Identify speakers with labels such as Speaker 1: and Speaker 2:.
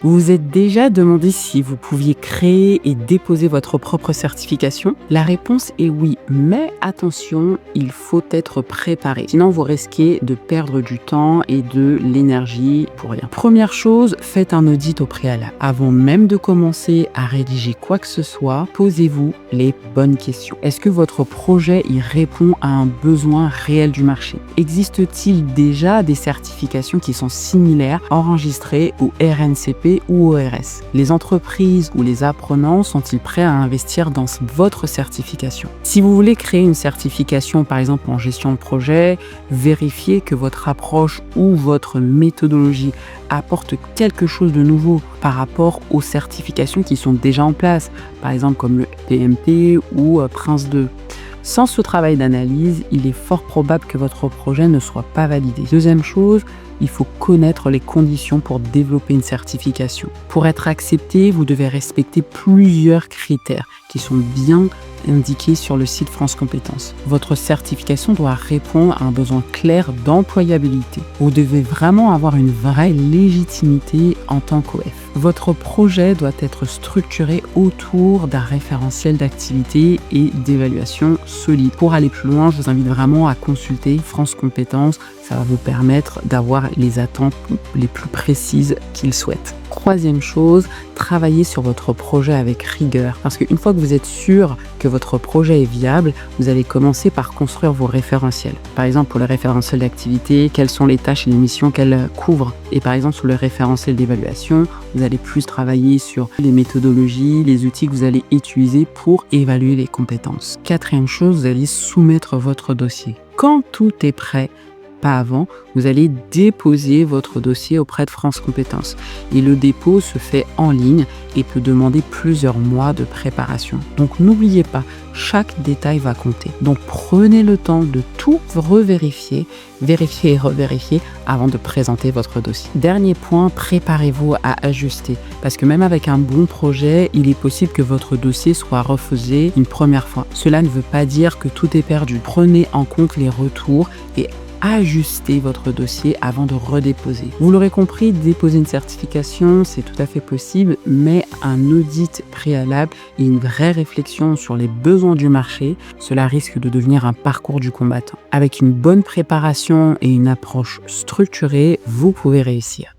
Speaker 1: Vous vous êtes déjà demandé si vous pouviez créer et déposer votre propre certification? La réponse est oui, mais attention, il faut être préparé. Sinon, vous risquez de perdre du temps et de l'énergie pour rien. Première chose, faites un audit au préalable. Avant même de commencer à rédiger quoi que ce soit, posez-vous les bonnes questions. Est-ce que votre projet y répond à un besoin réel du marché? Existe-t-il déjà des certifications qui sont similaires enregistrées au RNCP ou au RS? Les entreprises ou les apprenants sont-ils prêts à investir dans votre certification? Si vous voulez créer une certification, par exemple en gestion de projet, vérifiez que votre approche ou votre méthodologie apporte quelque chose de nouveau par rapport aux certifications qui sont déjà en place, par exemple comme le PMP ou Prince 2. Sans ce travail d'analyse, il est fort probable que votre projet ne soit pas validé. Deuxième chose, il faut connaître les conditions pour développer une certification. Pour être accepté, vous devez respecter plusieurs critères qui sont bien indiqués sur le site France Compétences. Votre certification doit répondre à un besoin clair d'employabilité. Vous devez vraiment avoir une vraie légitimité en tant qu'OF. Votre projet doit être structuré autour d'un référentiel d'activité et d'évaluation solide. Pour aller plus loin, je vous invite vraiment à consulter France Compétences. Ça va vous permettre d'avoir les attentes les plus précises qu'ils souhaitent. Troisième chose, travaillez sur votre projet avec rigueur. Parce qu'une fois que vous êtes sûr que votre projet est viable, vous allez commencer par construire vos référentiels. Par exemple, pour le référentiel d'activité, quelles sont les tâches et les missions qu'elle couvre. Et par exemple, sur le référentiel d'évaluation, vous allez plus travailler sur les méthodologies, les outils que vous allez utiliser pour évaluer les compétences. Quatrième chose, vous allez soumettre votre dossier. Quand tout est prêt, pas avant, vous allez déposer votre dossier auprès de France Compétences. Et le dépôt se fait en ligne et peut demander plusieurs mois de préparation. Donc n'oubliez pas, chaque détail va compter. Donc prenez le temps de tout revérifier, vérifier et revérifier avant de présenter votre dossier. Dernier point, préparez-vous à ajuster. Parce que même avec un bon projet, il est possible que votre dossier soit refusé une première fois. Cela ne veut pas dire que tout est perdu. Prenez en compte les retours et ajuster votre dossier avant de redéposer. Vous l'aurez compris, déposer une certification, c'est tout à fait possible, mais un audit préalable et une vraie réflexion sur les besoins du marché, cela risque de devenir un parcours du combattant. Avec une bonne préparation et une approche structurée, vous pouvez réussir.